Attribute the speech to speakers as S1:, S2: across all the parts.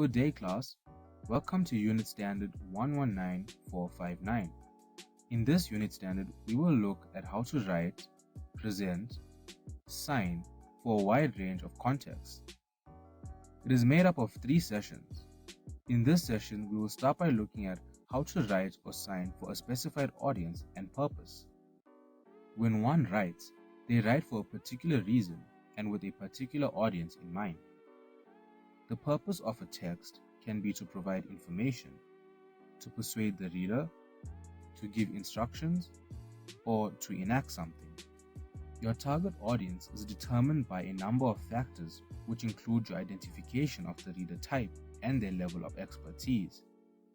S1: Good day, class. Welcome to Unit Standard 119459. In this unit standard, we will look at how to write, present, sign for a wide range of contexts. It is made up of 3 sessions. In this session, we will start by looking at how to write or sign for a specified audience and purpose. When one writes, they write for a particular reason and with a particular audience in mind. The purpose of a text can be to provide information, to persuade the reader, to give instructions, or to enact something. Your target audience is determined by a number of factors which include your identification of the reader type and their level of expertise,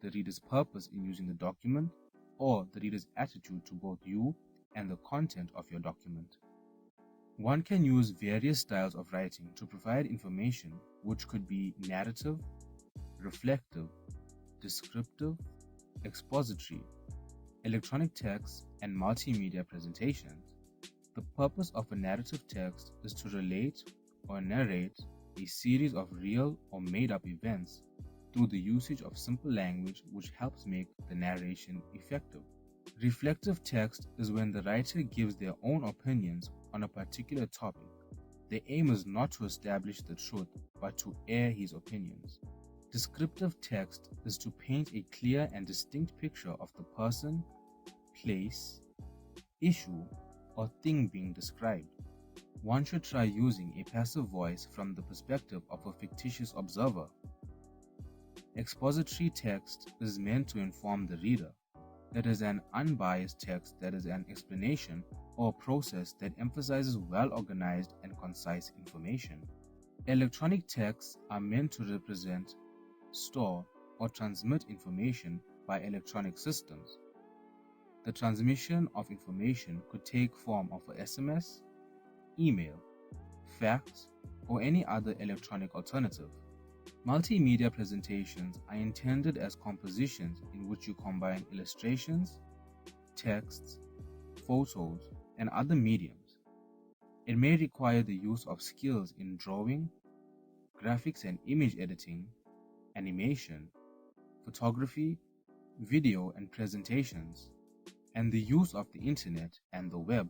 S1: the reader's purpose in using the document, or the reader's attitude to both you and the content of your document. One can use various styles of writing to provide information which could be narrative, reflective, descriptive, expository, electronic text, and multimedia presentations. The purpose of a narrative text is to relate or narrate a series of real or made-up events through the usage of simple language which helps make the narration effective. Reflective text is when the writer gives their own opinions on a particular topic. The aim is not to establish the truth, but to air his opinions. Descriptive text is to paint a clear and distinct picture of the person, place, issue, or thing being described. One should try using a passive voice from the perspective of a fictitious observer. Expository text is meant to inform the reader. That is an unbiased text that is an explanation or a process that emphasizes well-organized and concise information. Electronic texts are meant to represent, store, or transmit information by electronic systems. The transmission of information could take form of a SMS, email, fax, or any other electronic alternative. Multimedia presentations are intended as compositions in which you combine illustrations, texts, photos, and other mediums. It may require the use of skills in drawing, graphics and image editing, animation, photography, video and presentations, and the use of the internet and the web.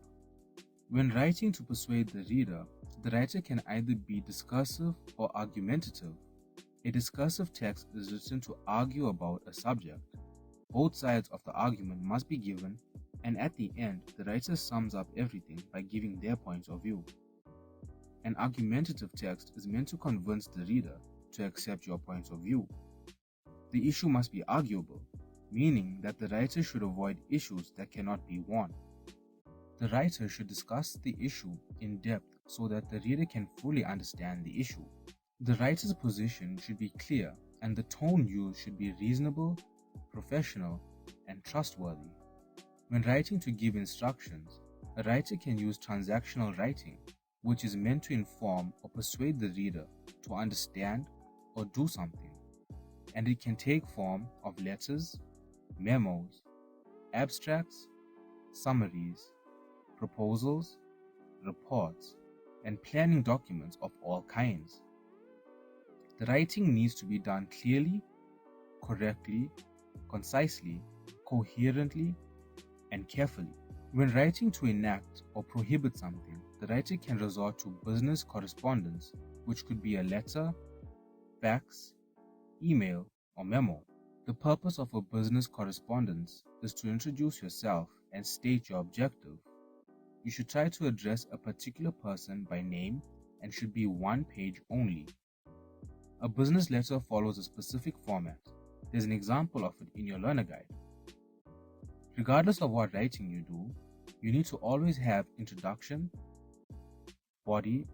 S1: When writing to persuade the reader, the writer can either be discursive or argumentative. A discursive text is written to argue about a subject. Both sides of the argument must be given, and at the end, the writer sums up everything by giving their points of view. An argumentative text is meant to convince the reader to accept your points of view. The issue must be arguable, meaning that the writer should avoid issues that cannot be won. The writer should discuss the issue in depth so that the reader can fully understand the issue. The writer's position should be clear, and the tone used should be reasonable, professional, and trustworthy. When writing to give instructions, a writer can use transactional writing, which is meant to inform or persuade the reader to understand or do something, and it can take form of letters, memos, abstracts, summaries, proposals, reports, and planning documents of all kinds. The writing needs to be done clearly, correctly, concisely, coherently, and carefully. When writing to enact or prohibit something, the writer can resort to business correspondence, which could be a letter, fax, email, or memo. The purpose of a business correspondence is to introduce yourself and state your objective. You should try to address a particular person by name and should be one page only. A business letter follows a specific format. There's an example of it in your learner guide. Regardless of what writing you do, you need to always have introduction, body,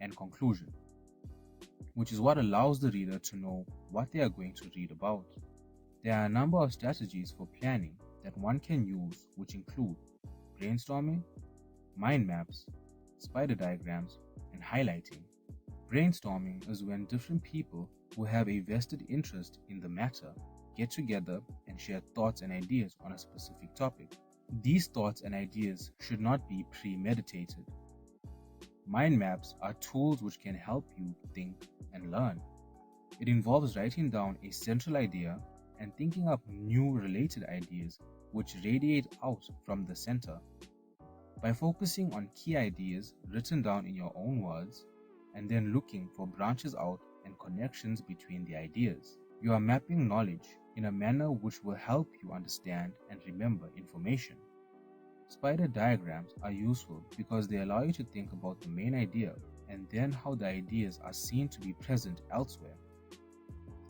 S1: and conclusion, which is what allows the reader to know what they are going to read about. There are a number of strategies for planning that one can use, which include brainstorming, mind maps, spider diagrams, and highlighting. Brainstorming is when different people who have a vested interest in the matter get together and share thoughts and ideas on a specific topic. These thoughts and ideas should not be premeditated. Mind maps are tools which can help you think and learn. It involves writing down a central idea and thinking up new related ideas which radiate out from the center. By focusing on key ideas written down in your own words and then looking for branches out and connections between the ideas, you are mapping knowledge in a manner which will help you understand and remember information. Spider diagrams are useful because they allow you to think about the main idea and then how the ideas are seen to be present elsewhere.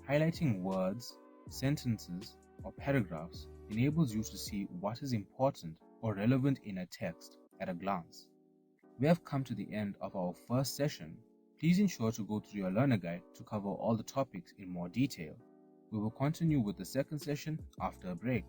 S1: Highlighting words, sentences, or paragraphs enables you to see what is important or relevant in a text at a glance. We have come to the end of our first session. Please ensure to go through your learner guide to cover all the topics in more detail. We will continue with the second session after a break.